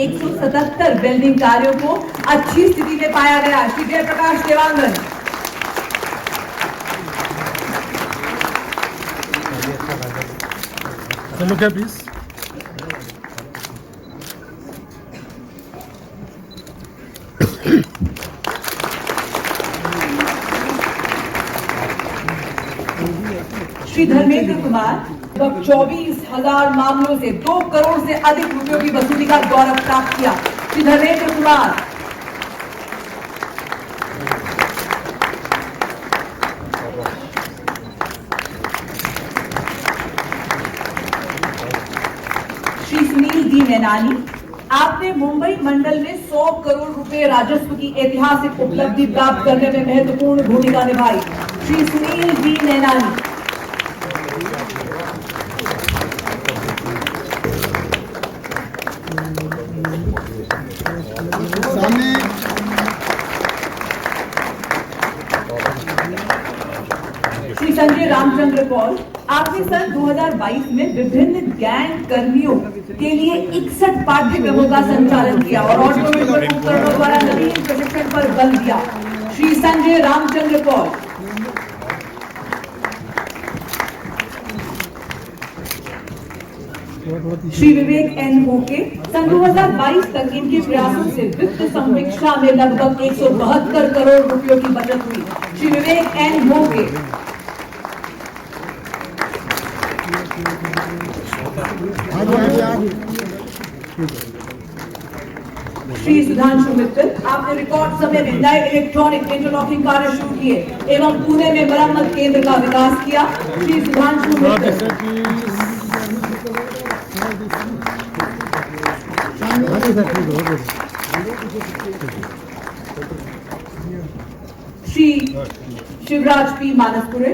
177 welding कार्यों को अच्छी स्थिति में पाया गया। श्री जयप्रकाश देवांगन। लोग प्लीज। श्री धर्मेंद्र कुमार 24,000 मामलों से 2 करोड़ से अधिक रुपयों की वसूली का गौरव प्राप्त किया। श्री धर्मेंद्र कुमार। श्री सुनील डी नैनानी, आपने मुंबई मंडल में 100 करोड़ रुपए राजस्व की ऐतिहासिक उपलब्धि प्राप्त करने में महत्वपूर्ण भूमिका निभाई। श्री सुनील डी नैनानी। श्री संजय रामचंद्र पॉल, आपने सन 2022 में विभिन्न गैंग कर्मियों के लिए 61 पाठ्यक्रमों का संचालन किया और ऑटोमेटिक उपकरणों द्वारा नवीन प्रशिक्षण पर बल दिया। श्री संजय रामचंद्र पॉल। श्री विवेक एन होके, सन 2022 तक इनके प्रयासों से वित्त समीक्षा में लगभग 172 करोड़ रुपयों की बचत हुई। श्री विवेक एन होके। श्री सुधांशु मित्तल, आपने रिकॉर्ड समय में नए इलेक्ट्रॉनिक इंटरलॉकिंग कार्य शुरू किए एवं पुणे में मरम्मत केंद्र का विकास किया। श्री सुधांशु मित्तल। श्री शिवराज पी मानसपुरे,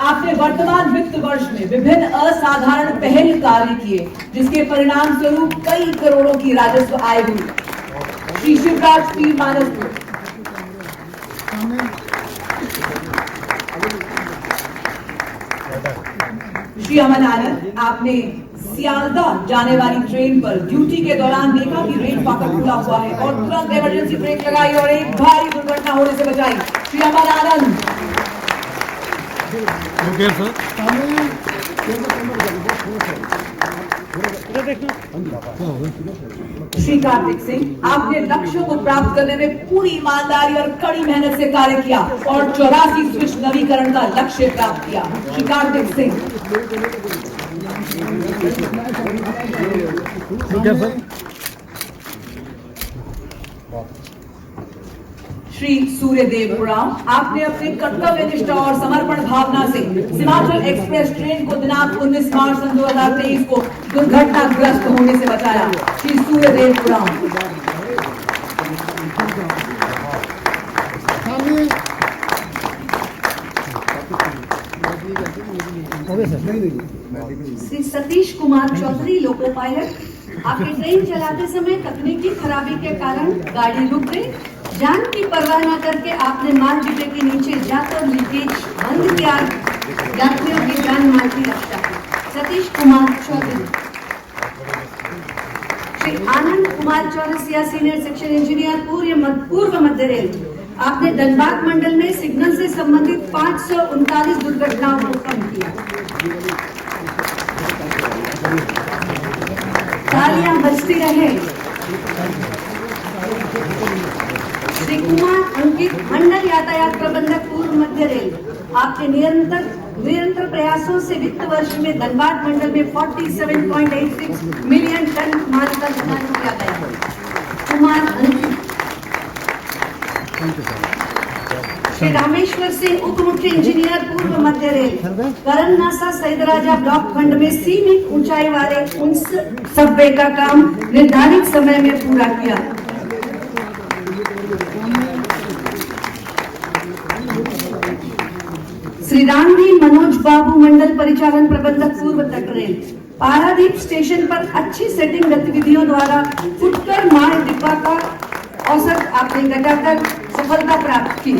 आपने वर्तमान वित्त वर्ष में विभिन्न असाधारण पहल कार्य किए जिसके परिणाम स्वरूप कई करोड़ों की राजस्व आय हुई। श्री शिवराज पी मानसपुरे। श्री अमन आनंद, आपने सियालदह जाने वाली ट्रेन पर ड्यूटी के दौरान देखा कि रेल फाटक खुला हुआ है और तुरंत इमरजेंसी ब्रेक लगाई और एक भारी दुर्घटना होने से बचाई। श्री अमन आनंद। श्री कार्तिक सिंह, आपने लक्ष्यों को प्राप्त करने में पूरी ईमानदारी और कड़ी मेहनत से कार्य किया और 84 स्विच नवीकरण का लक्ष्य प्राप्त किया। श्री कार्तिक सिंह। श्री सूर्यदेव उरांव, आपने अपने कर्तव्य निष्ठा और समर्पण भावना से सीमांचल एक्सप्रेस ट्रेन को दिनांक 19 मार्च सन 2023 को दुर्घटनाग्रस्त होने से बचाया। श्री सूर्यदेव उरांव। श्री सतीश कुमार चौधरी, लोको पायलट, आपके ट्रेन चलाते समय तकनीकी खराबी के कारण गाड़ी रुक गई। जान की परवाह न करके आपने माल डिब्बे के नीचे जाकर लीकेज बंद किया, यात्रियों की जान माल की रक्षा की। Satish Kumar Chaudhary. Shri Anand Kumar Chaurasia, senior section engineer, पूर्व मध्य रेल, आपने धनबाद मंडल में सिग्नल से संबंधित 539 दुर्घटनाओं को कम किया। तालियां बजती रहे। श्री कुमार अंकित, मंडल यातायात प्रबंधक, पूर्व मध्य रेल, आपके निरंतर प्रयासों से वित्त वर्ष में धनबाद मंडल में 47.86 मिलियन टन माल का निर्माण किया गया। कुमार अंकित। श्री रामेश्वर सिंह, उप मुख्य इंजीनियर, पूर्व मध्य रेल, करण नासा सैदराजा ब्लॉक खंड में सीमित ऊंचाई वाले उन सबवे का काम निर्धारित समय में पूरा किया। श्री रामदीन मनोज बाबू, मंडल परिचालन प्रबंधक, पूर्व तट रेल, पारादीप स्टेशन पर अच्छी सेटिंग गतिविधियों द्वारा फुटकर माल डिब्बा का औसत आपने घटाकर सफलता प्राप्त की।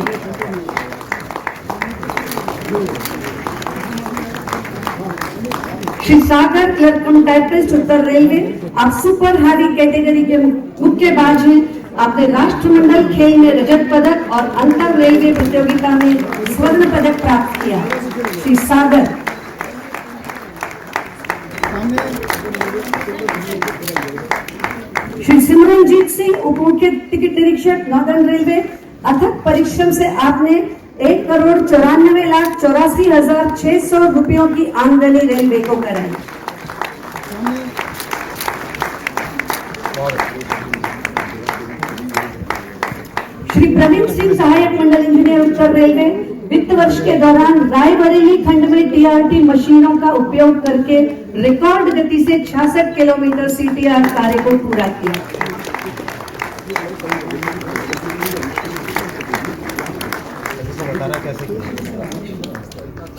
श्री सागर क्लर्क कम टाइपिस्ट, उत्तर रेलवे, आप सुपर हैवी कैटेगरी के मुक्केबाज हैं। आपने राष्ट्रमंडल खेल में रजत पदक और अंतर रेलवे प्रतियोगिता में स्वर्ण पदक प्राप्त किया। श्री सागर। श्री सिमरनजीत सिंह, उप मुख्य टिकट निरीक्षक, नॉर्दर्न रेलवे। अथक परिश्रम से आपने 1,94,84,600 रुपयों की आमदनी रेलवे को कराई। श्री प्रवीण सिंह, सहायक मंडल इंजीनियर, उत्तर रेलवे। वित्त वर्ष के दौरान रायबरेली खंड में टीआरटी मशीनों का उपयोग करके रिकॉर्ड गति से 66 किलोमीटर सीटीआर कार्य को पूरा किया।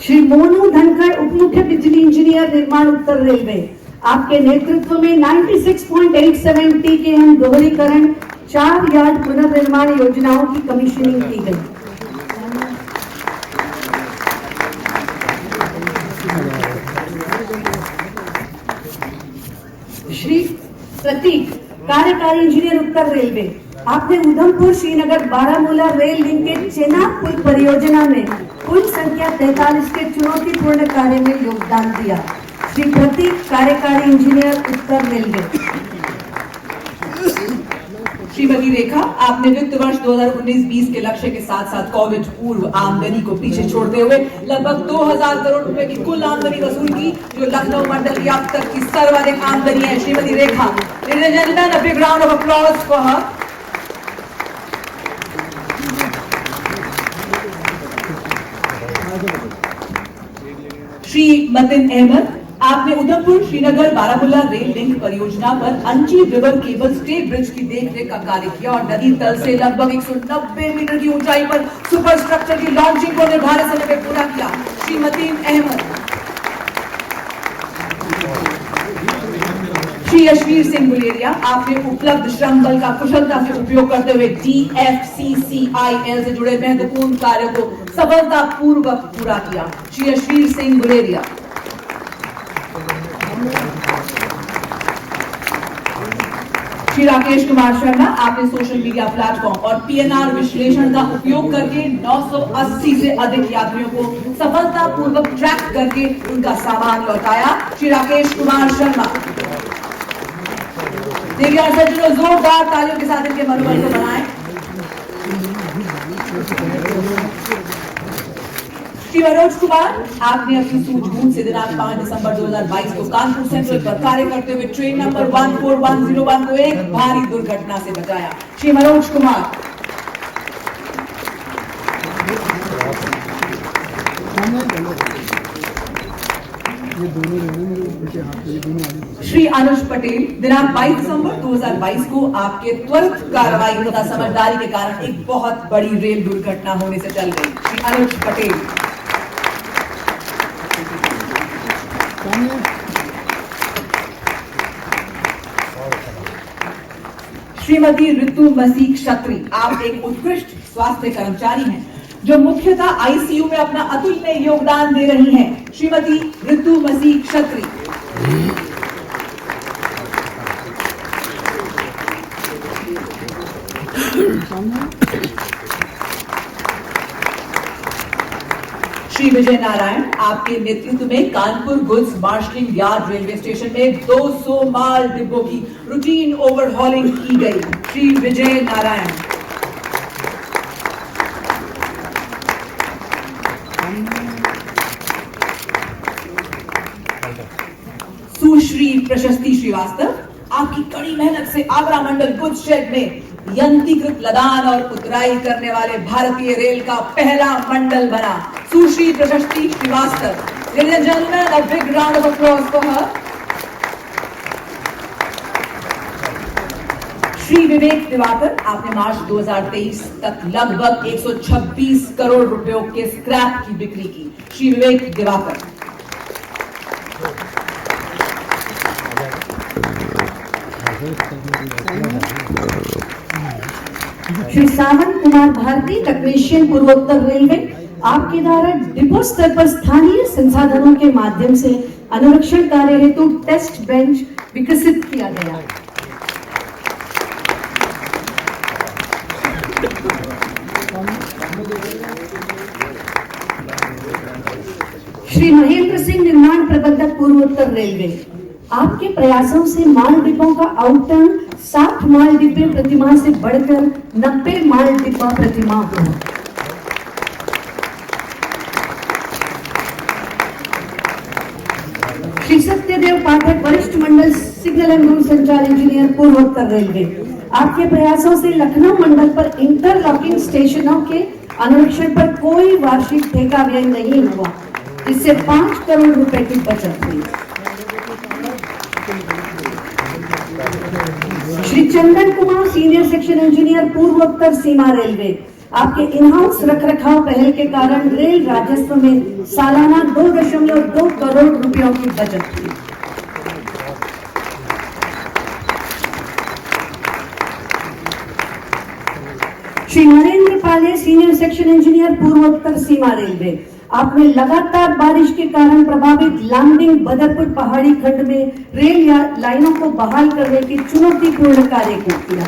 श्री मोनू धनखड़, उप मुख्य बिजली इंजीनियर, निर्माण, उत्तर रेलवे। आपके नेतृत्व में 96.87 TKM दोहरीकरण 4 यार्ड पुनर्निर्माण योजनाओं की कमीशनिंग की गई। श्री प्रतीक, कार्यकारी इंजीनियर, उत्तर रेलवे। आपने उधमपुर श्रीनगर बारामूला रेल लिंकेज चेनाब पुल परियोजना में पुल संख्या 43 के चुनौतीपूर्ण कार्य में योगदान दिया। श्री प्रतीक, कार्यकारी इंजीनियर, उत्तर रेलवे। श्रीमती रेखा, आपने वित्त वर्ष 2019-20 के लक्ष्य के साथ साथ कोविड पूर्व आमदनी को पीछे छोड़ते हुए लगभग 2000 करोड़ रुपए की कुल आमदनी वसूल की, जो लखनऊ मंडल की अब तक की सर्वाधिक आमदनी है। Shrimati Rekha, ladies and gentlemen, a big round of applause for her. Shri मतिन Ahmad, आपने उधमपुर श्रीनगर बारामूला रेल लिंक परियोजना पर अंची रिवर केबल स्टे ब्रिज की देखरेख का कार्य किया और नदी तल से लगभग 190 मीटर की ऊंचाई पर सुपर स्ट्रक्चर की लॉन्चिंग को निर्धारित समय में पूरा किया। श्री मतीन अहमद। श्री यशवीर सिंह गुलेरिया, आपने उपलब्ध श्रम बल का कुशलता से उपयोग करते हुए DFCCIL से जुड़े महत्वपूर्ण कार्यों को सफलतापूर्वक पूरा किया। श्री यशवीर सिंह गुलेरिया। श्री राकेश कुमार शर्मा, आपने सोशल मीडिया प्लेटफॉर्म और PNR विश्लेषण का उपयोग करके 980 से अधिक यात्रियों को सफलतापूर्वक ट्रैक करके उनका सामान लौटाया। श्री राकेश कुमार शर्मा। देखिए और सज्जनों, जोरदार तालियों के साथ इनके मनोबल को बनाएं। श्री मनोज कुमार, आपने अपनी सूझबूझ से दिनांक 5 दिसंबर 2022 को कानपुर सेंट्रल पर कार्य करते हुए ट्रेन नंबर 14101 को एक भारी दुर्घटना से बचाया। श्री मनोज कुमार। श्री अनुज पटेल, दिनांक 22 दिसंबर 2022 को आपके त्वरित कार्रवाई तथा समझदारी के कारण एक बहुत बड़ी रेल दुर्घटना होने से टल गई। श्री अनुज पटेल। श्रीमती ऋतु मसीह क्षत्री, आप एक उत्कृष्ट स्वास्थ्य कर्मचारी हैं जो मुख्यतः आईसीयू में अपना अतुलनीय योगदान दे रही हैं। श्रीमती ऋतु मसीह क्षत्री। श्री विजय नारायण, आपके नेतृत्व में Kanpur goods marshalling yard railway station में 200 माल डिब्बों की रूटीन ओवरहॉलिंग की गई। श्री विजय नारायण। सुश्री प्रशस्ति श्रीवास्तव, आपकी कड़ी मेहनत से आगरा मंडल गुड्स शेड में यंत्रीकृत लदान और उतराई करने वाले भारतीय रेल का पहला मंडल बना। सुश्री प्रशस्ति Srivastava. Ladies and gentlemen, a big round of applause for her. Shri Vivek Diwakar, आपने मार्च 2023 तक लगभग 126 करोड़ रुपयों के स्क्रैप की बिक्री की। श्री विवेक दिवाकर। श्री सावंत कुमार भारती, टेक्नीशियन, पूर्वोत्तर रेलवे, आपके द्वारा डिपो स्तर पर स्थानीय संसाधनों के माध्यम से अनुरक्षण कार्य हेतु टेस्ट बेंच विकसित किया गया। श्री महेंद्र सिंह, निर्माण प्रबंधक, पूर्वोत्तर रेलवे। आपके प्रयासों से माल डिब्बों का आउटटर्न 60 माल डिब्बे प्रतिमाह से बढ़कर 90 माल डिब्बा प्रतिमाह हुआ। श्री सत्यदेव पाठक, वरिष्ठ मंडल सिग्नल एंड दूरसंचार इंजीनियर, पूर्वोत्तर रेलवे। आपके प्रयासों से लखनऊ मंडल पर इंटरलॉकिंग स्टेशनों के अनुरक्षण पर कोई वार्षिक ठेका व्यय नहीं हुआ, इससे 5 करोड़ रुपए की बचत हुई। Shri Chandan Kumar, senior section engineer, पूर्वोत्तर सीमा रेलवे। आपके इन हाउस रखरखाव पहल के कारण रेल राजस्व में सालाना 2.2 करोड़ रुपयों की बचत हुई। श्री नरेंद्र पाले, सीनियर सेक्शन इंजीनियर, पूर्वोत्तर सीमा रेलवे। आपने लगातार बारिश के कारण प्रभावित लामडिंग बदरपुर पहाड़ी खंड में रेल लाइनों को बहाल करने के चुनौतीपूर्ण कार्य को किया।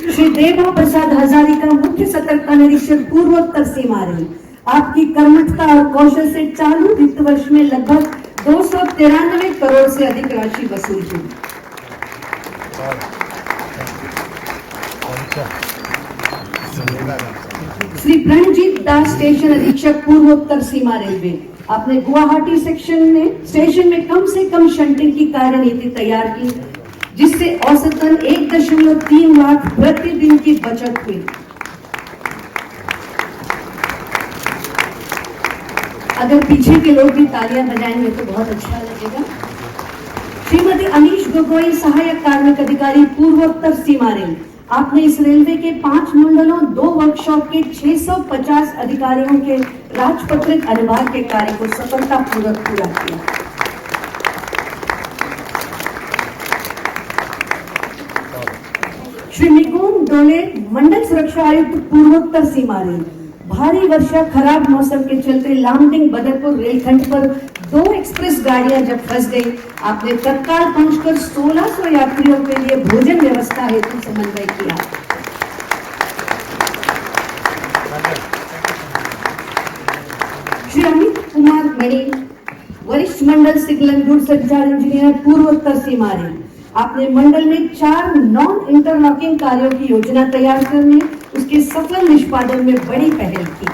श्री देवा प्रसाद हजारिका, मुख्य सतर्कता निरीक्षक, पूर्वोत्तर सीमा रेल। आपकी कर्मठता और कौशल से चालू वित्त वर्ष में लगभग 293 करोड़ से अधिक राशि वसूल हुई। श्री प्रणजीत दास, स्टेशन अधीक्षक, पूर्वोत्तर सीमा रेलवे। आपने गुवाहाटी स्टेशन में कम से कम शंटिंग की कार्यनीति तैयार की, जिससे औसतन 1.3 लाख प्रतिदिन की बचत हुई। अगर पीछे के लोग भी तालियां बजाएंगे तो बहुत अच्छा लगेगा। श्रीमती अनीश गोगोई, सहायक कार्मिक अधिकारी, पूर्वोत्तर सीमा रेल। आपने इस रेलवे के 5 मंडलों, 2 वर्कशॉप के 650 अधिकारियों के राजपत्रित अनुभाग के कार्य को सफलतापूर्वक पूरा किया। श्री निगुम डोले, मंडल सुरक्षा आयुक्त, पूर्वोत्तर सीमा रेल। भारी वर्षा, खराब मौसम के चलते लामडिंग बदरपुर रेलखंड पर 2 एक्सप्रेस गाड़ियां जब फंस गई, आपने तत्काल पहुंचकर 1600 यात्रियों के लिए भोजन व्यवस्था हेतु समन्वय किया। श्री अमित कुमार मणि, वरिष्ठ मंडल सिग्नल दूरसंचार इंजीनियर, पूर्वोत्तर सीमा रेल। आपने मंडल में 4 नॉन इंटरलॉकिंग कार्यों की योजना तैयार करने, उसके सफल निष्पादन में बड़ी पहल की।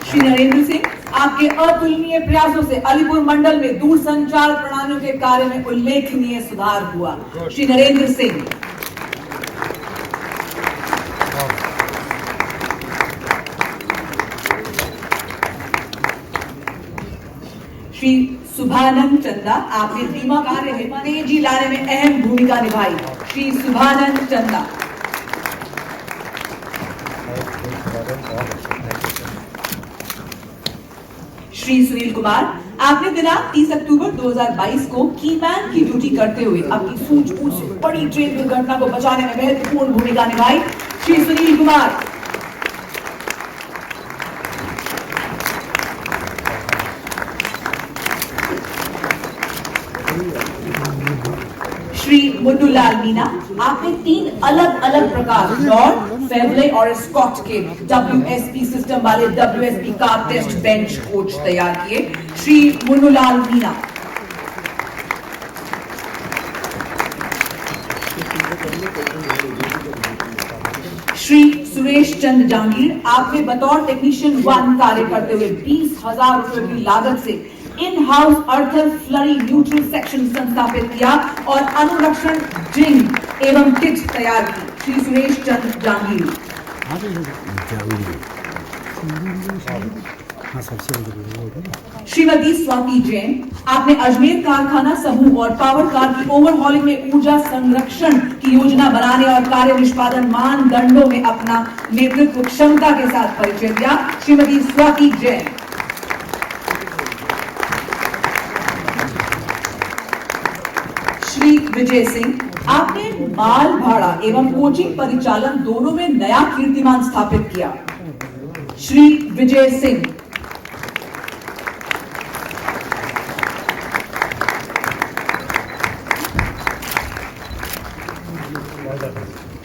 श्री नरेंद्र सिंह, आपके अतुलनीय प्रयासों से अलीपुर मंडल में दूरसंचार प्रणालियों के कार्य में उल्लेखनीय सुधार हुआ। श्री नरेंद्र सिंह। श्री सुभानंद चंदा, आपने बीमा कार्य में तेजी लाने में अहम भूमिका निभाई। श्री सुभानंद चंदा। श्री सुनील कुमार, आपने दिनांक 30 अक्टूबर 2022 को कीमैन की ड्यूटी करते हुए अपनी सूझबूझ से बड़ी ट्रेन दुर्घटना को बचाने में महत्वपूर्ण भूमिका निभाई। श्री सुनील कुमार। श्री मुन्नूलाल मीना, आपने 3 अलग अलग प्रकार लॉर्ड, फेवले और स्कॉट के WSP सिस्टम वाले WSP car test bench coach तैयार किए। श्री मुन्नूलाल मीना। श्री सुरेश चंद जहांगीर, आपने बतौर टेक्नीशियन 1 कार्य करते हुए 20,000 रुपए की लागत से इन हाउस अर्थर फ्लरी न्यूट्रल सेक्शन संस्थापित किया और अनुरक्षण ड्रिंक एवं किट तैयार की। श्री सुरेश चंद जहांगीर। श्रीमती स्वाति जैन, आपने अजमेर कारखाना समूह और पावर कार की ओवरहॉलिंग में ऊर्जा संरक्षण की योजना बनाने और कार्य निष्पादन मानदंडों में अपना नेतृत्व क्षमता के साथ परिचय दिया। श्रीमती स्वाति जैन। श्री विजय सिंह, आपने माल भाड़ा एवं कोचिंग परिचालन दोनों में नया कीर्तिमान स्थापित किया। श्री विजय सिंह।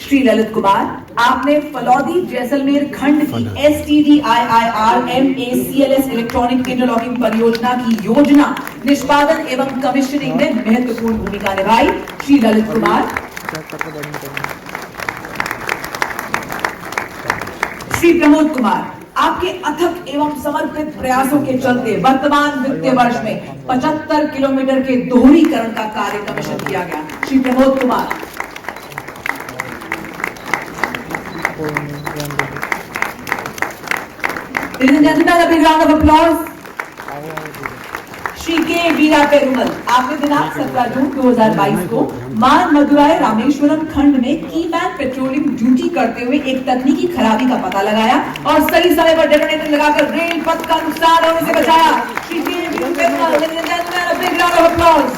श्री ललित कुमार, आपने फलौदी जैसलमेर खंड की STDIIR-MACLS इलेक्ट्रॉनिक इंटरलॉकिंग परियोजना की योजना निष्पादन एवं कमिश्निंग में महत्वपूर्ण भूमिका निभाई। श्री ललित कुमार। श्री प्रमोद कुमार, आपके अथक एवं समर्पित प्रयासों के चलते वर्तमान वित्तीय वर्ष में 75 किलोमीटर के दोहरीकरण का कार्य कमीशन किया गया। Shri Pramod Kumar. Ladies and gentlemen, a big round of applause. Shri K Veera Perumal, आपने दिनांक 17 जून 2022 को मान मदुराई रामेश्वरम खंड में कीमैन पेट्रोलिंग ड्यूटी करते हुए एक तकनीकी खराबी का पता लगाया और सही समय पर डेटोनेटर लगाकर रेल पथ का नुकसान होने से बचाया। Shri K Veera Perumal, ladies and gentlemen, a big round of applause.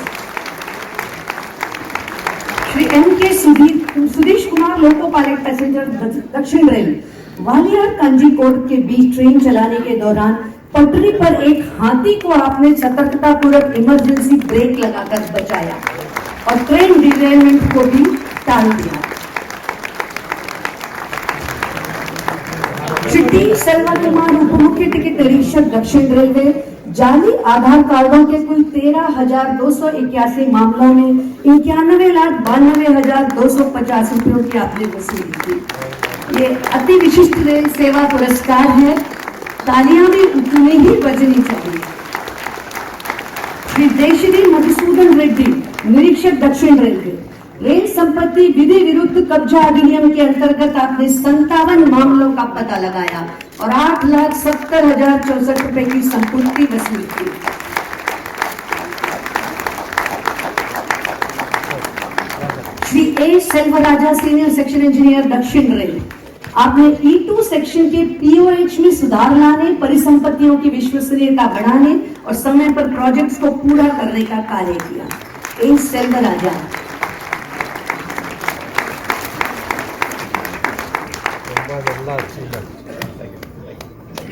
Shri M.K. Sudheesh Kumar, loco pilot passenger, दक्षिण रेल, वालियार कंजीकोट के बीच ट्रेन चलाने के दौरान पटरी पर एक हाथी को आपने सतर्कतापूर्वक इमरजेंसी ब्रेक लगाकर बचाया और ट्रेन डिरेलमेंट को भी टाल दिया। श्री टी सलवा कुमार, उप मुख्य टिकट निरीक्षक, दक्षिण रेलवे, जाली आधार कार्डों के कुल 13,281 मामलों में 91,92,250 रुपयों की आपने वसूली की। ये अति विशिष्ट रेल सेवा पुरस्कार है, तालियां भी उतनी ही बजनी चाहिए। श्री देशरी मधुसूदन रेड्डी, निरीक्षक, दक्षिण रेलवे, रेल संपत्ति विधि विरुद्ध कब्जा अधिनियम के अंतर्गत आपने 57 मामलों का पता लगाया और 8,70,064 रुपए की संपत्ति वसूल की। श्री ए सेल्वराजा, सीनियर सेक्शन इंजीनियर, दक्षिण रेल, आपने E2 सेक्शन के POH में सुधार लाने, परिसंपत्तियों की विश्वसनीयता बढ़ाने और समय पर प्रोजेक्ट्स को पूरा करने का कार्य किया। ए सेल्वराजा।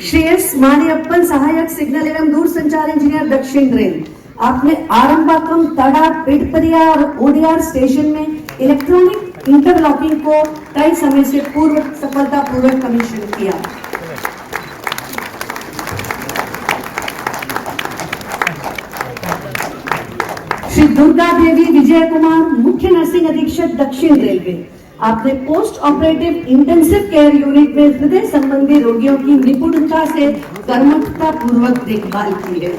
श्री एस मानियप्पन, सहायक सिग्नल एवं दूरसंचार इंजीनियर, दक्षिण रेल, आपने आरंबाकम, तड़ा, पिडपरिया और ओडीआर स्टेशन में इलेक्ट्रॉनिक इंटरलॉकिंग को तय समय से पूर्व सफलतापूर्वक कमीशन किया। श्री दुर्गा देवी विजय कुमार, मुख्य नर्सिंग अधीक्षक, दक्षिण रेलवे, आपने post operative intensive care unit में हृदय संबंधी रोगियों की निपुणता से कर्मठता पूर्वक देखभाल की है।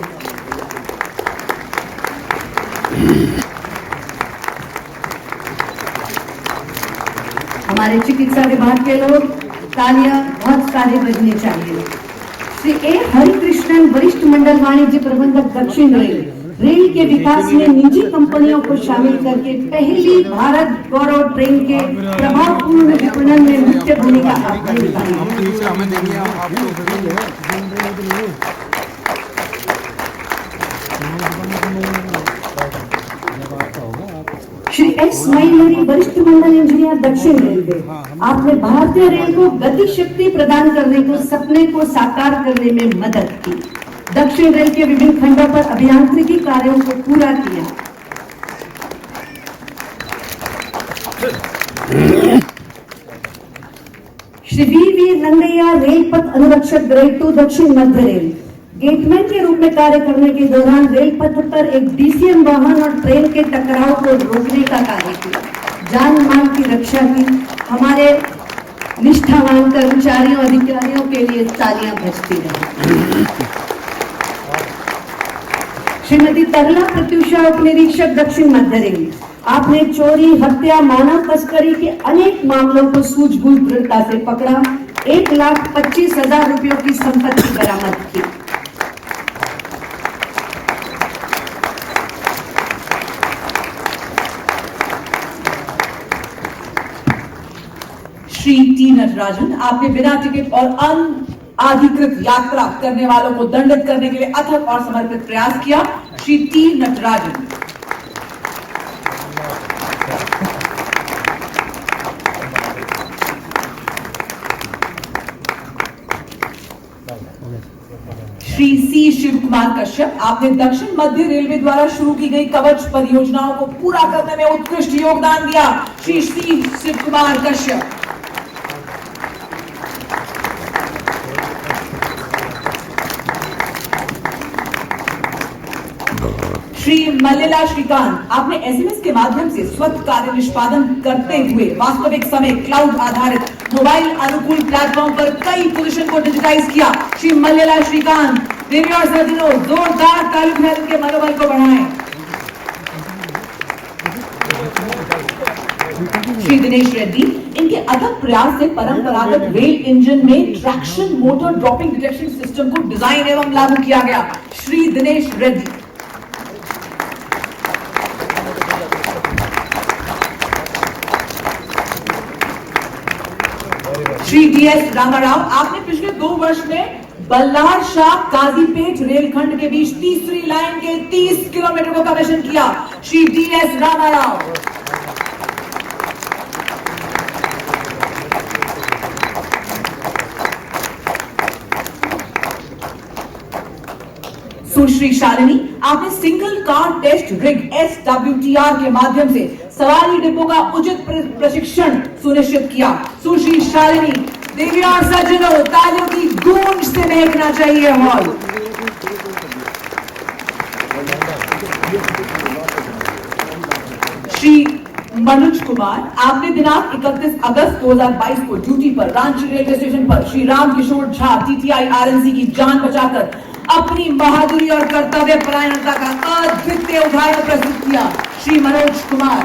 हमारे चिकित्सा विभाग के लोग, तालियां बहुत सारे बजने चाहिए। श्री ए हरिकृष्णन, वरिष्ठ मंडल वाणिज्य प्रबंधक, दक्षिण रेल, रेल के विकास में निजी कंपनियों को शामिल करके पहली भारत गौरव ट्रेन के प्रभावपूर्ण विपणन में मुख्य भूमिका आपने निभाई। श्री एस मयूरी, वरिष्ठ मंडल इंजीनियर, दक्षिण रेलवे, आपने भारतीय रेल को गति शक्ति प्रदान करने को सपने को साकार करने में मदद की। दक्षिण रेल के विभिन्न खंडों पर अभियांत्रिकी कार्यों को पूरा किया। श्री वी रंगैया, रेल पथ अनुरक्षक, ग्रेड 2, दक्षिण मध्य रेल, गेटमैन के रूप में कार्य करने के दौरान रेल पथ पर एक डीसीएम वाहन और ट्रेन के टकराव को रोकने का कार्य किया, जान माल की रक्षा की। हमारे निष्ठावान कर्मचारियों, अधिकारियों के लिए तालियां बजती रही। श्रीमती तरला प्रत्युषा, उप निरीक्षक, दक्षिण मध्य रेल, आपने चोरी, हत्या, मानव तस्करी के अनेक मामलों को सूझबूझ दृढ़ता से पकड़ा, 1,25,000 रुपयों की संपत्ति बरामद की। श्री टी नटराजन, आपने बिना टिकट और अनधिकृत यात्रा करने वालों को दंडित करने के लिए अथक और समर्पित प्रयास किया। श्री टी नटराजन। श्री सी शिव कुमार कश्यप, आपने दक्षिण मध्य रेलवे द्वारा शुरू की गई कवच परियोजनाओं को पूरा करने में उत्कृष्ट योगदान दिया। श्री सी शिव कुमार कश्यप। श्री मल्लेला श्रीकांत, आपने एसएमएस के माध्यम से स्वतः कार्य निष्पादन करते हुए वास्तविक समय क्लाउड आधारित मोबाइल अनुकूल प्लेटफॉर्म पर कई पोजीशन को डिजिटाइज किया। श्री मल्लेला श्रीकांत, देवी और सज्जनों, जोरदार ताली बजाकर इनके मनोबल को बढ़ाएं। श्री दिनेश रेड्डी, इनके अथक प्रयास से परंपरागत रेल इंजन में traction motor dropping detection system को डिजाइन एवं लागू किया गया। श्री दिनेश रेड्डी। श्री डीएस रामाराव, आपने पिछले 2 वर्ष में बल्लार शाह काजीपेट रेलखंड के बीच तीसरी लाइन के 30 किलोमीटर को कमीशन किया। श्री डीएस रामाराव। सुश्री शालिनी, आपने single car test rig SWTR के माध्यम से सवारी डिपो का उचित प्रशिक्षण सुनिश्चित किया। सुश्री शालिनी, देवी और सज्जनों, तालियों की गूंज से महकना चाहिए हॉल। श्री मनोज कुमार, आपने दिनांक 31 अगस्त 2022 को ड्यूटी पर रांची रेलवे स्टेशन पर श्री राम किशोर झा TTI RNC की जान बचाकर अपनी बहादुरी और कर्तव्य परायणता का अद्वितीय उदाहरण प्रस्तुत किया। श्री मनोज कुमार।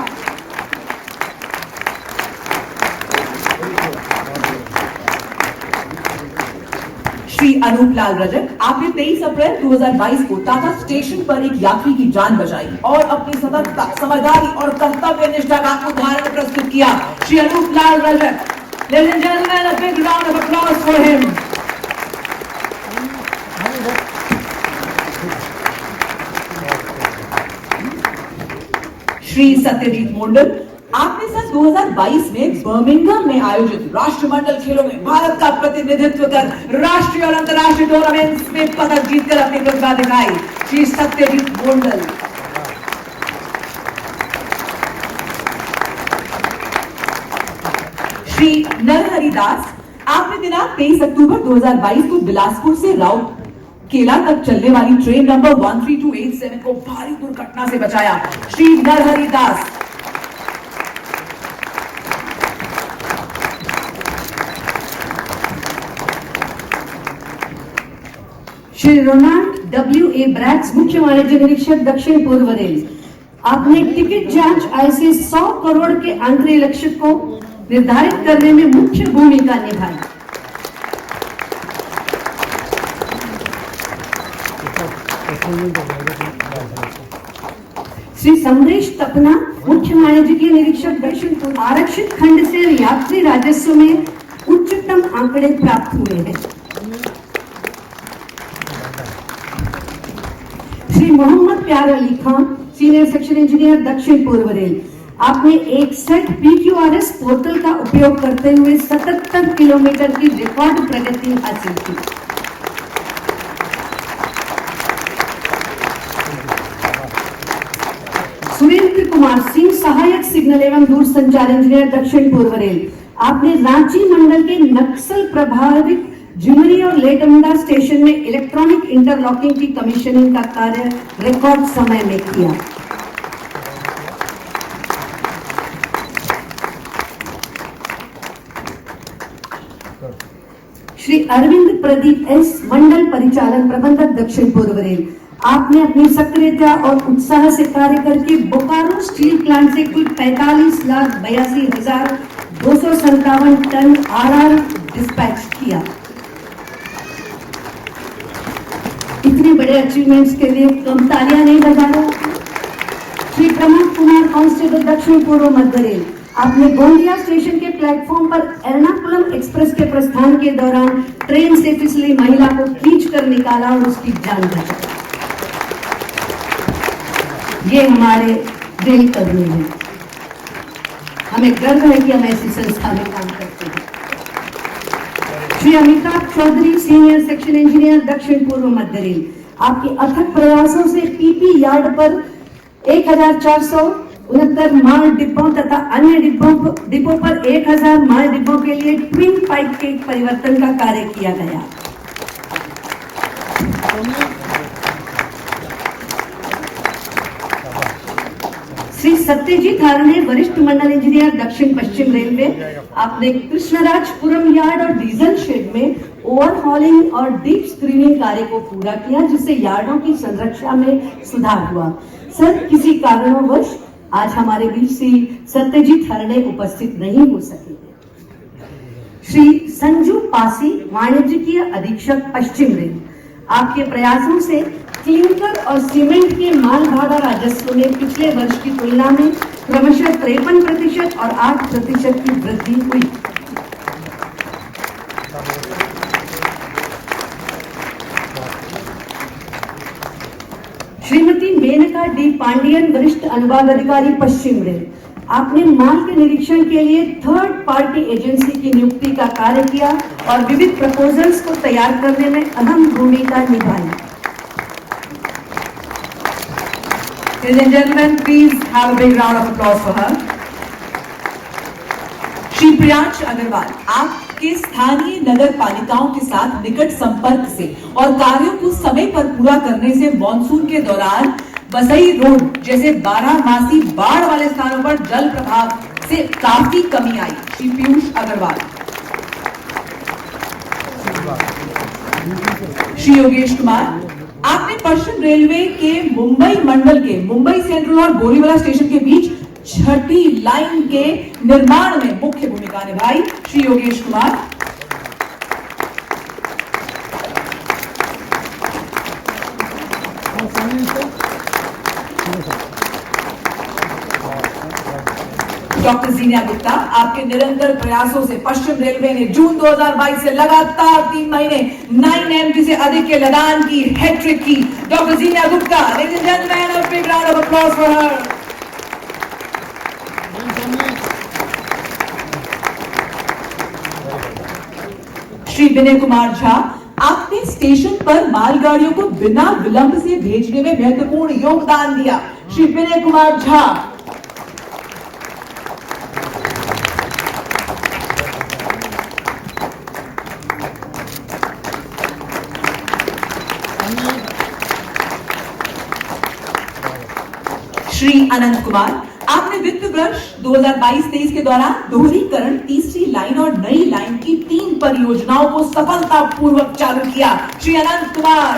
श्री अनूप लाल रजक, आपने 23 अप्रैल 2022 को टाटा स्टेशन पर एक यात्री की जान बचाई और अपनी सतर्कता, समझदारी और कर्तव्य निष्ठा का उदाहरण प्रस्तुत किया। श्री अनूप लाल Rajak. Ladies and gentlemen, a big round of applause for him. Shri Satyajit मंडल, आपने सन 2022 में बर्मिंघम में आयोजित राष्ट्रमंडल खेलों में भारत का प्रतिनिधित्व कर राष्ट्रीय और अंतर्राष्ट्रीय टूर्नामेंट्स में पदक जीतकर अपनी प्रतिभा दिखाई। श्री सत्यजीत मंडल। श्री नरहरि दास, आपने दिनांक 23 अक्टूबर 2022 को बिलासपुर से राउत केला तक चलने वाली ट्रेन नंबर 13287 को भारी दुर्घटना से बचाया। Shri Narhari Das. Shri Ronald W.A. Brax, मुख्य वाणिज्य निरीक्षक दक्षिण पूर्व रेल, आपने टिकट जांच आय से 100 करोड़ के आंतरिक लक्ष्य को निर्धारित करने में मुख्य भूमिका निभाई। श्री समरेश तपना, मुख्य वाणिज्यिक निरीक्षक दक्षिण पूर्व, आरक्षित खंड से यात्री राजस्व में उच्चतम आंकड़े प्राप्त हुए हैं। श्री मोहम्मद प्यार Ali Khan, senior section engineer दक्षिण पूर्व रेल, आपने एक सेट PQRS पोर्टल का उपयोग करते हुए 77 किलोमीटर की रिकॉर्ड प्रगति हासिल की। सुरेंद्र कुमार सिंह, सहायक सिग्नल एवं दूरसंचार इंजीनियर दक्षिण पूर्व रेल, आपने रांची मंडल के नक्सल प्रभावित जुमरी और लेटमंडा स्टेशन में इलेक्ट्रॉनिक इंटरलॉकिंग की कमीशनिंग का कार्य रिकॉर्ड समय में किया। श्री अरविंद प्रदीप S, मंडल परिचालन प्रबंधक दक्षिण पूर्व रेल, आपने अपनी सक्रियता और उत्साह से कार्य करके बोकारो स्टील प्लांट से कुल 45,82,257 टन RR डिस्पैच किया। इतने बड़े अचीवमेंट्स के लिए कम तालियां नहीं बजा रहा। श्री प्रमोद कुमार, कांस्टेबल दक्षिण पूर्व मध्य रेल, आपने गोंदिया स्टेशन के प्लेटफॉर्म पर एर्नाकुलम एक्सप्रेस के प्रस्थान के दौरान ट्रेन से फिसली महिला को खींचकर निकाला और उसकी जान बचाई। ये हमारे रेल कर्मी हैं। हमें गर्व है कि हम ऐसी संस्था में काम करते हैं। Shri Amitabh Chaudhary senior section engineer दक्षिण पूर्व मध्य रेल, आपके अथक प्रयासों से पीपी यार्ड पर 1469 माल डिब्बों तथा अन्य डिब्बों पर 1000 माल डिब्बों के लिए ट्विन पाइप के परिवर्तन का कार्य किया गया। श्री सत्यजीत हारणे वरिष्ठ मंडल इंजीनियर दक्षिण पश्चिम रेलवे, आपने कृष्णराजपुरम यार्ड और डीजल शेड में ओवरहॉलिंग और डीप स्क्रीनिंग कार्य को पूरा किया, जिससे यार्डों की संरक्षा में सुधार हुआ। सर, किसी कारणवश आज हमारे बीच श्री सत्यजीत हारणे उपस्थित नहीं हो सके। श्री संजू पासी वाणिज्यिकीय अधीक्षक पश्चिम रेल, आपके प्रयासों से क्लिंकर और सीमेंट के माल भाड़ा राजस्व में पिछले वर्ष की तुलना में क्रमशः 53% और 8% की वृद्धि हुई। श्रीमती मेनका डी पांडियन वरिष्ठ अनुभाग अधिकारी पश्चिम रेल, आपने माल के निरीक्षण के लिए थर्ड पार्टी एजेंसी की नियुक्ति का कार्य किया और विविध प्रपोजल्स को तैयार करने में अहम भूमिका निभाई। Ladies and gentlemen, please have a big round of applause for her. Shri Priyansh Agarwal, आपके स्थानीय नगर पालिकाओं के साथ निकट संपर्क से और कार्यों को समय पर पूरा करने से मॉनसून के दौरान बसई रोड जैसे 12 बाढ़ वाले स्थानों पर जल प्रभाव से काफी कमी आई। श्री पीयूष अग्रवाल। श्री योगेश कुमार, आपने पश्चिम रेलवे के मुंबई मंडल के मुंबई सेंट्रल और बोरीवला स्टेशन के बीच 6ठी लाइन के निर्माण में मुख्य भूमिका निभाई। श्री योगेश कुमार। डॉक्टर जीनिया गुप्ता, आपके निरंतर प्रयासों से पश्चिम रेलवे ने जून 2022 से लगातार 3 महीने 9 MT से अधिक के लदान की हैट्रिक की। Doctor Jinia Gupta, ladies and gentleman, a big round of applause for her. Shri Vinay Kumar Jha, आपने स्टेशन पर मालगाड़ियों को बिना विलंब से भेजने में महत्वपूर्ण योगदान दिया। श्री विनय कुमार झा। श्री अनंत कुमार, आपने वित्त वर्ष 2022-23 के दौरान दोहरीकरण, तीसरी लाइन और नई लाइन की 3 परियोजनाओं को सफलतापूर्वक चालू किया। श्री अनंत कुमार।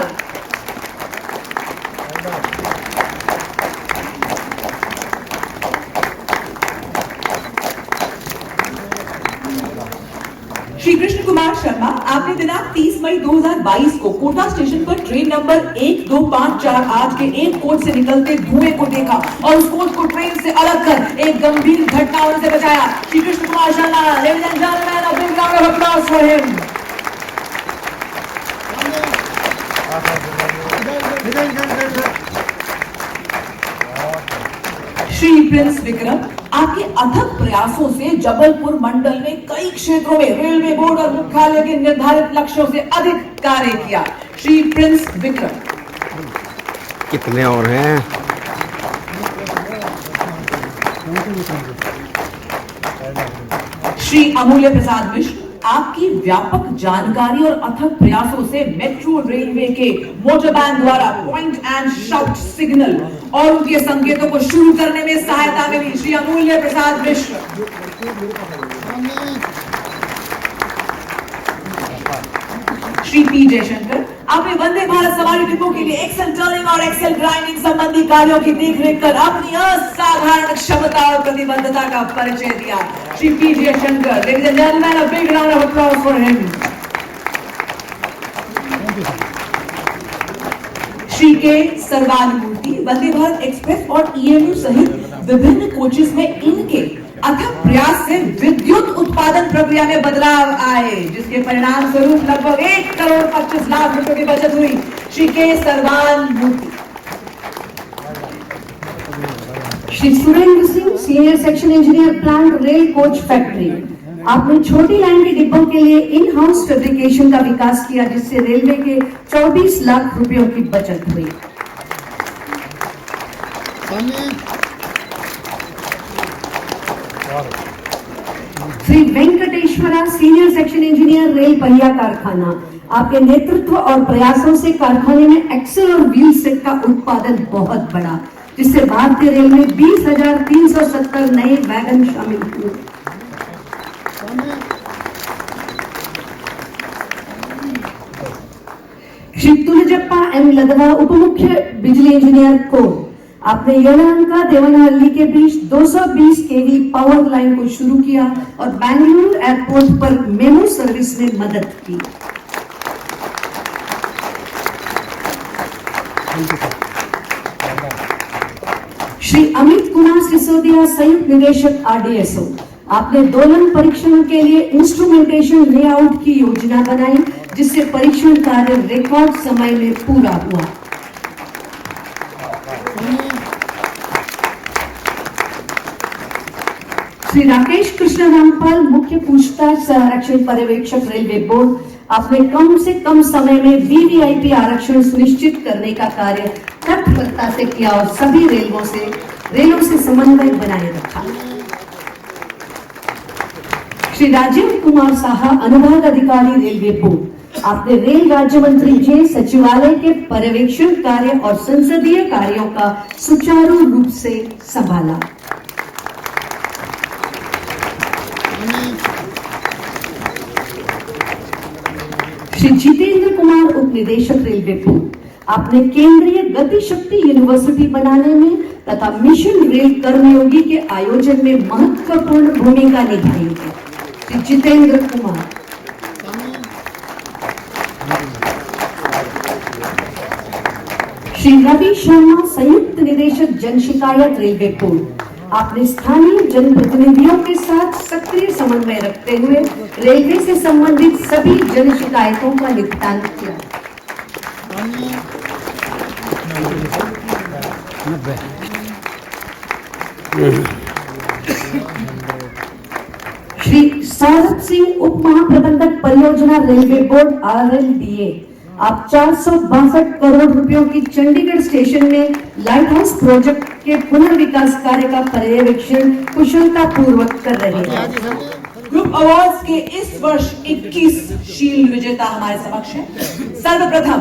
श्री कृष्ण कुमार शर्मा, आपने दिनांक 30 मई 2022 को कोटा स्टेशन पर ट्रेन नंबर 12548 के एक कोच से निकलते धुएं को देखा और उस कोच को ट्रेन से अलग कर एक गंभीर घटना से बचाया। Shri Krishna Kumar Sharma, ladies and gentleman, a big round of applause for him. Shri Prince Vikram, आपके अथक प्रयासों से जबलपुर मंडल ने कई क्षेत्रों में रेलवे बोर्ड और मुख्यालय के निर्धारित लक्ष्यों से अधिक कार्य किया। श्री प्रिंस विक्रम। कितने और हैं? श्री अमूल्य प्रसाद मिश्र, आपकी व्यापक जानकारी और अथक प्रयासों से मेट्रो रेलवे के मोटरबैन द्वारा पॉइंट एंड शाउट सिग्नल और उनके संकेतों को शुरू करने में सहायता मिली। श्री अमूल्य प्रसाद मिश्र। श्री पी जयशंकर, आपने वंदे भारत सवारी डिब्बों के लिए एक्सेल टर्निंग और एक्सेल ग्राइंडिंग संबंधी कार्यों की देखरेख कर अपनी असाधारण क्षमता और प्रतिबद्धता का परिचय दिया। Shri P Jaishankar, ladies and gentleman, a big round of applause for him. Shri K सर्वानुमूर्ति, Vande Bharat express और ईएमयू सहित विभिन्न कोचेस में इनके अथक प्रयास से विद्युत उत्पादन प्रक्रिया में बदलाव आए, जिसके परिणाम स्वरूप लगभग 1,25,00,000 रुपए की बचत हुई। Shri K Sarvanumurthy. Shri Surendra Singh, senior section engineer plant rail coach factory, आपने छोटी लाइन के डिब्बों के लिए इन हाउस फैब्रिकेशन का विकास किया, जिससे रेलवे के 24 लाख रुपयों की बचत हुई। Shri Venkateswara senior section engineer, रेल पहिया कारखाना, आपके नेतृत्व और प्रयासों से कारखाने में एक्सल और व्हील सेट का उत्पादन बहुत बढ़ा, जिससे भारतीय रेल में 20,370 नए वैगन शामिल हुए। श्री तुलजप्पा एम लदवा, उप मुख्य बिजली इंजीनियर को, आपने यलहंका देवनहल्ली के बीच 220 केवी पावर लाइन को शुरू किया और बेंगलुरु एयरपोर्ट पर मेमो सर्विस में मदद की। श्री अमित कुमार सिसोदिया, संयुक्त निदेशक RDSO, आपने दोलन परीक्षण के लिए इंस्ट्रूमेंटेशन लेआउट की योजना बनाई, जिससे परीक्षण कार्य रिकॉर्ड समय में पूरा हुआ। श्री राकेश कृष्ण रामपाल, मुख्य पूछताछ सह आरक्षण पर्यवेक्षक, रेलवे बोर्ड, आपने कम से कम समय में VVIP आरक्षण सुनिश्चित करने का कार्य तत्परता से किया और सभी रेलों से समन्वय बनाए रखा। श्री राजीव कुमार साहा, अनुभाग अधिकारी, रेलवे बोर्ड, आपने रेल राज्य मंत्री के सचिवालय के पर्यवेक्षण कार्य और संसदीय कार्यों का सुचारू रूप से संभाला। श्री जितेंद्र कुमार, उप निदेशक, रेलवे बोर्ड, आपने केंद्रीय गति शक्ति यूनिवर्सिटी बनाने में तथा मिशन रेल कर्मयोगी के आयोजन में महत्वपूर्ण भूमिका निभाई है। श्री जितेंद्र कुमार। श्री रवि शर्मा, संयुक्त निदेशक, जन शिकायत, रेलवे बोर्ड, आपने स्थानीय जनप्रतिनिधियों के साथ सक्रिय समन्वय रखते हुए रेलवे से संबंधित सभी जन शिकायतों का निपटान किया। श्री सौरभ सिंह, उप महाप्रबंधक परियोजना, रेलवे बोर्ड RLDA, आप 462 करोड़ रुपयों की चंडीगढ़ स्टेशन में लाइट हाउस प्रोजेक्ट के पुनर्विकास कार्य का पर्यवेक्षण कुशलता पूर्वक कर रहे हैं। ग्रुप अवार्ड्स के इस वर्ष 21 शील्ड विजेता हमारे समक्ष हैं। सर्वप्रथम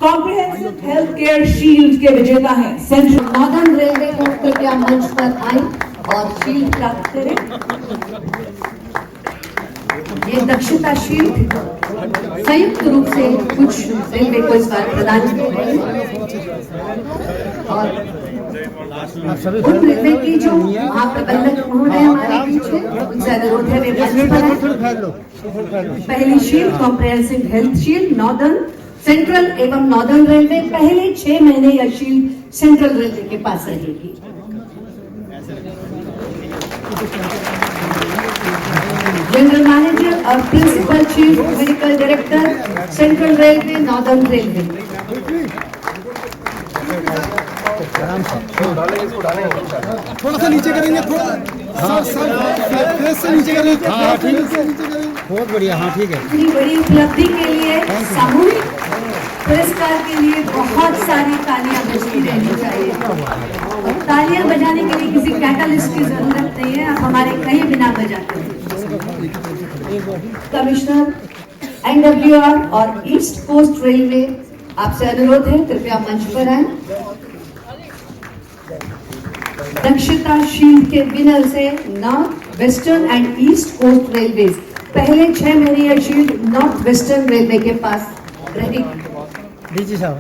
कॉम्प्रिहेंसिव हेल्थ केयर शील्ड के विजेता हैं सेंट्रल नॉर्दर्न रेलवे को कृपया मंच पर आए और शील्ड प्राप्त करें। ये दक्षता शील्ड संयुक्त रूप से कुछ रेलवे को इस बार प्रदान की गई और उन रेलवे की जो महाप्रबंधक महोदय हमारे बीच है, उनसे अनुरोध है वे मंच पर आएं। पहली shield comprehensive health shield northern, central एवं नॉर्दर्न रेलवे, पहले 6 महीने यह शील्ड सेंट्रल रेलवे के पास रहेगी। जनरल मैनेजर और principal chief medical director, central railway, northern railway. थोड़ा सा नीचे करेंगे, थोड़ा से नीचे करेंगे। हाँ ठीक है, बहुत बढ़िया। हाँ ठीक है। इतनी बड़ी उपलब्धि के लिए सामूहिक पुरस्कार के लिए बहुत सारी तालियां बजती रहनी चाहिए। और तालियां बजाने के लिए किसी कैटलिस्ट की जरूरत नहीं है, आप हमारे कहीं बिना बजाते हैं। कमिश्नर NWR और ईस्ट कोस्ट रेलवे, आपसे अनुरोध है कृपया मंच पर आए। दक्षता शील्ड के विनर से north western and east coast railway, पहले 6 महीने यह शील्ड नॉर्थ वेस्टर्न रेलवे के पास रहेगी। डीजी साहब,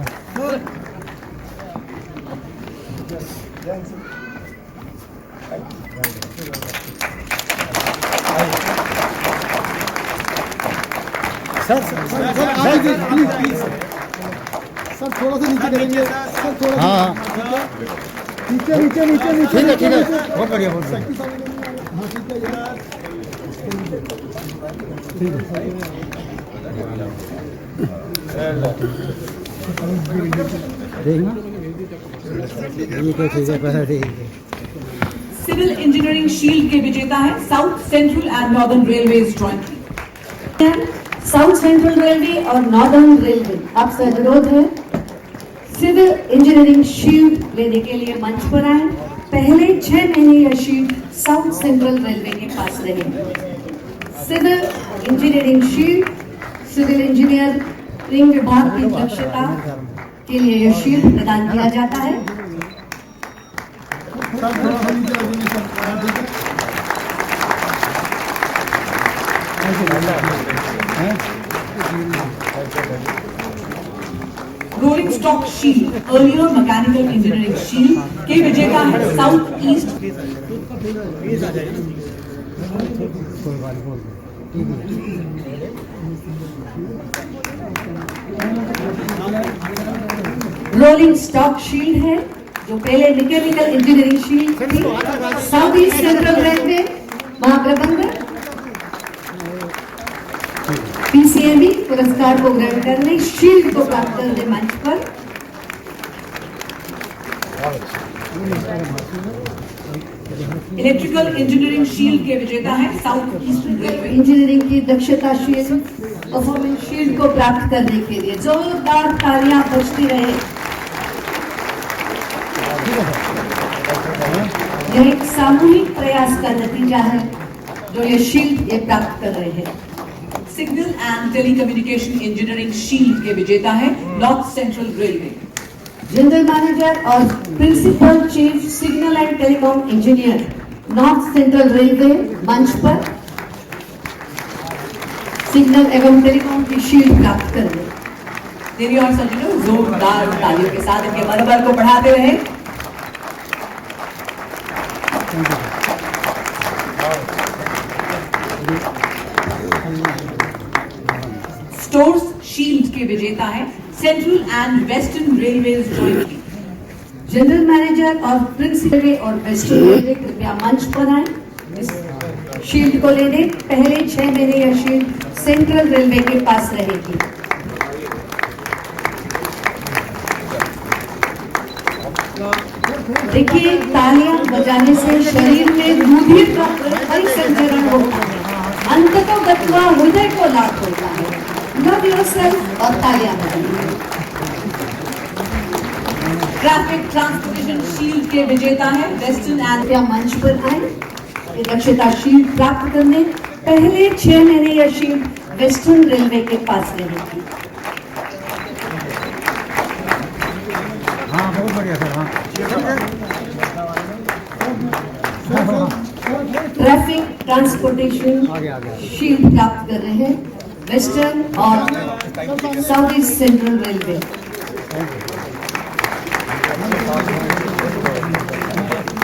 सर थोड़ा सा नीचे करेंगे सर, थोड़ा। हाँ नीचे नीचे नीचे नीचे। ठीक है बहुत बढ़िया बहुत बढ़िया। सिविल इंजीनियरिंग शील्ड के विजेता है south central and northern railways jointly. South central railway और नॉर्दर्न रेलवे आपसे अनुरोध है सिविल इंजीनियरिंग शील्ड लेने के लिए मंच पर आए। पहले 6 महीने यह शील्ड साउथ सेंट्रल रेलवे के पास रहे। Civil engineering shield civil engineering विभाग की दक्षता के लिए यह शील्ड प्रदान किया जाता है। Rolling stock shield earlier mechanical engineering shield के विजेता है south east. Rolling stock shield है जो पहले मैकेनिकल इंजीनियरिंग शील्ड थी। साउथ ईस्ट सेंट्रल रेलवे महाप्रबंधक पीसीएमई पुरस्कार को ग्रहण करने शील्ड को प्राप्त करने मंच पर इलेक्ट्रिकल इंजीनियरिंग शील्ड के विजेता है साउथ ईस्टर्न रेलवे। इंजीनियरिंग की दक्षता शील्ड परफॉर्मेंस शील्ड को प्राप्त करने के लिए जोरदार तालियां बजती रहे। यह एक सामूहिक प्रयास का नतीजा है जो ये शील्ड ये प्राप्त कर रहे हैं। Signal and telecommunication engineering shield के विजेता है north central railway. General manager और principal chief signal and telecom engineer north central railway मंच पर सिग्नल एवं टेलीकॉम की शील्ड प्राप्त कर रहे। देवी और सज्जनों जोरदार तालियों के साथ इनके मनोबल को बढ़ाते रहे। स्टोर्स शील्ड के विजेता है central and western railways jointly. General manager और प्रिंसिपल और वेस्टर्न रेलवे कृपया मंच पर आए इस शील्ड को लेने। पहले 6 महीने यह शील्ड सेंट्रल रेलवे के पास रहेगी। देखिए तालियां बजाने से शरीर में रुधिर का परिसंचरण होता है, अंततोगत्वा हृदय को लाभ होता है। लव योरसेल्फ और तालियां बजाइए। ट्रैफिक ट्रांसपोर्टेशन शील्ड के विजेता है वेस्टर्न एंड या मंच पर आए ये दक्षता शील्ड प्राप्त करने। पहले 6 महीने यह शील्ड वेस्टर्न रेलवे के पास रहेगी। हाँ बहुत बढ़िया सर। हाँ ट्रैफिक ट्रांसपोर्टेशन शील्ड प्राप्त कर रहे हैं वेस्टर्न और south east central railway.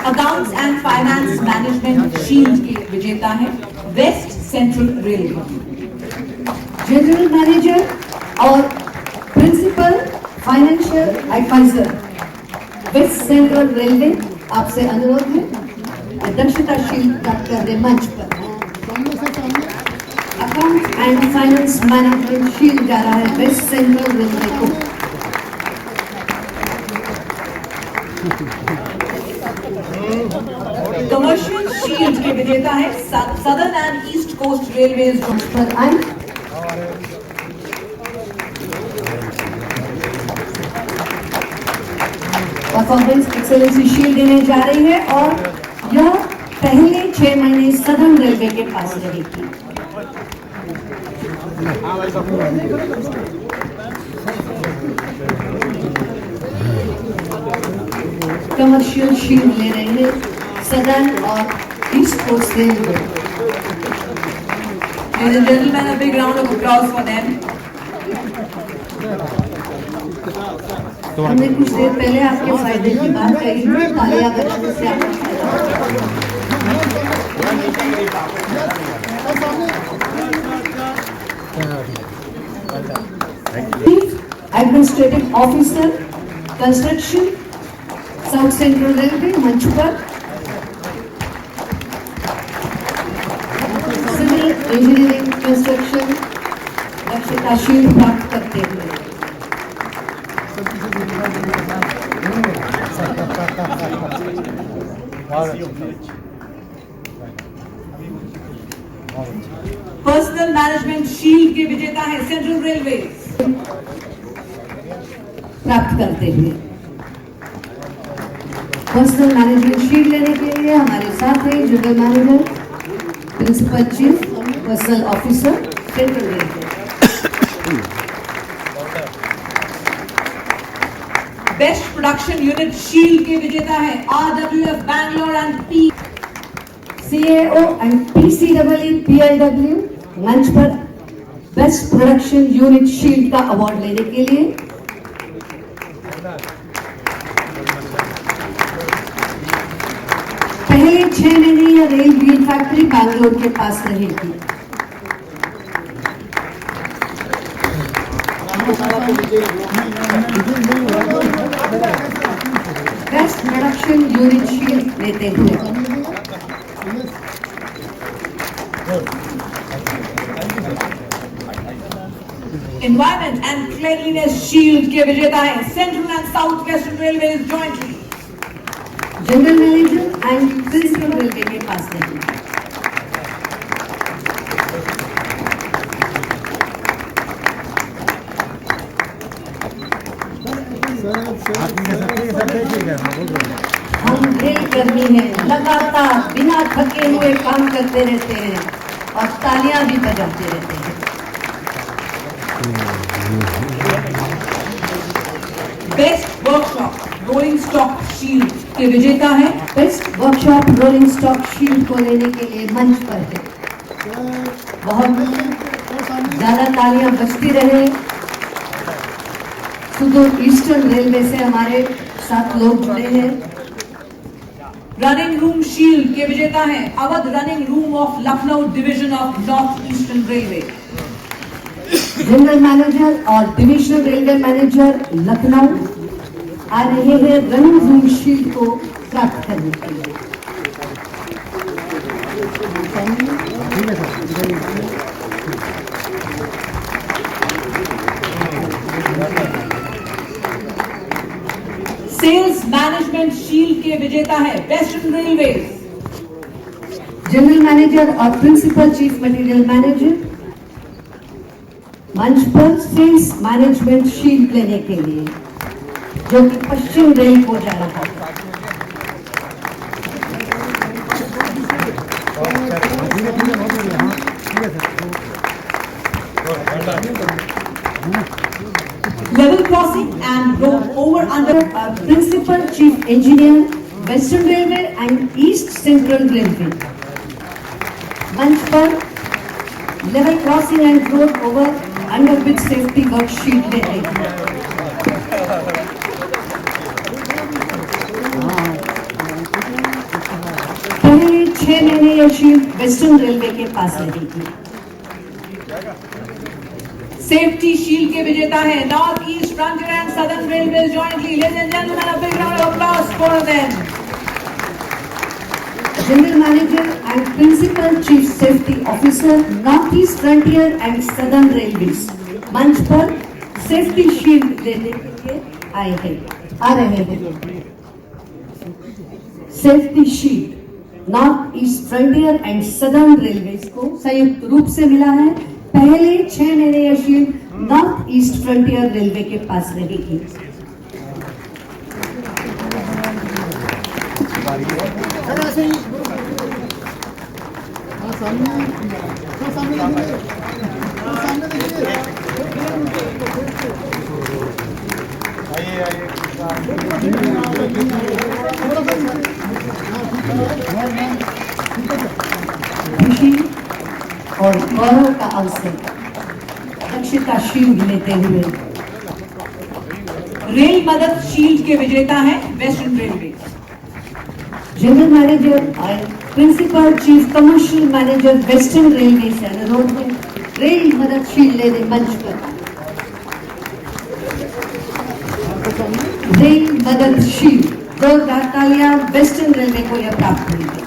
Accounts and finance management shield के विजेता है west central railway. General manager और principal financial adviser west central railway आपसे अनुरोध है दक्षता शील्ड प्राप्त करने मंच पर। Account and finance management shield जा रहा है वेस्ट सेंट्रल रेलवे को। कमर्शियल शील्ड के विजेता है southern and east coast railways पर आए परफॉर्मेंस एक्सेलेंसी शील्ड देने जा रही है और यह पहले 6 महीने सदर्न रेलवे के पास रहेगी। कमर्शियल शील्ड ले रहे हैं सदर्न और east coast railway. Ladies and gentlemen, a big round of applause for them. हमने कुछ देर पहले आपके फायदे की बात कही थी, तालियां बजाने से आपका फायदा। Administrative officer construction south central railway मंच पर। सिविल इंजीनियरिंग कंस्ट्रक्शन दक्षता शील्ड प्राप्त करते हुए पर्सनल मैनेजमेंट शील्ड के विजेता हैं सेंट्रल रेलवे प्राप्त करते हुए पर्सनल मैनेजमेंट शील्ड लेने के लिए हमारे साथ है general manager, principal chief, personnel officer, central railway. Best production unit shield के विजेता हैं RWF Bangalore and P CAO एंड PCEE PLW मंच पर बेस्ट प्रोडक्शन यूनिट शील्ड का अवार्ड लेने के लिए पहले 6 महीने यह रेल व्हील फैक्ट्री बैंगलोर के पास रहेगी। बेस्ट प्रोडक्शन यूनिट शील्ड लेते हुए एनवायरमेंट एंड क्लीनलीनेस शील्ड के विजेता हैं central and south western railway jointly general manager and principal railway के पास रहेगी। हम रेल कर्मी हैं, लगातार बिना थके हुए काम करते रहते हैं और तालियां भी बजाते रहते हैं। Best workshop rolling stock shield के विजेता हैं best workshop rolling stock shield को लेने के लिए मंच पर है। बहुत ज्यादा तालियां बजती रहे। सुदूर ईस्टर्न रेलवे से हमारे साथ लोग जुड़े हैं। रनिंग रूम शील्ड के विजेता हैं Awadh running room of Lucknow division of north eastern railway. General manager और डिविजनल रेलवे मैनेजर लखनऊ आ रहे हैं रनिंग रूम शील्ड को प्राप्त करने के लिए। सेल्स मैनेजमेंट शील्ड के विजेता है वेस्टर्न रेलवे। जनरल मैनेजर और प्रिंसिपल चीफ मटेरियल मैनेजर मंच पर सेल्स मैनेजमेंट शील्ड लेने के लिए, जो कि पश्चिम रेल को जा रहा है। Level crossing and road over under principal chief engineer western railway and east central railway मंच पर level crossing and road over under bridge safety work shield ले रही है। पहले 6 महीने यह शील्ड वेस्टर्न रेलवे के पास रहेगी। सेफ्टी शील्ड के विजेता है north east frontier and southern railway jointly. Ladies and gentleman, a big round of applause for them. General manager and principal chief safety officer north east frontier and southern railways मंच पर safety shield देने के लिए आ रहे हैं। Safety shield north east frontier and southern railways को संयुक्त रूप से मिला है। पहले 6 महीने यह shield north east frontier railway के पास रहेगी। खुशी और गौरव का अवसर दक्षता शील्ड लेते हुए रेल मदद शील्ड के विजेता हैं वेस्टर्न रेलवे। जनरल मैनेजर और principal chief commercial manager western railway से अनुरोध है रेल मदद शील्ड लेने मंच पर। रेल मदद शील्ड 2 तालियां वेस्टर्न रेलवे को यह प्राप्त हुई है।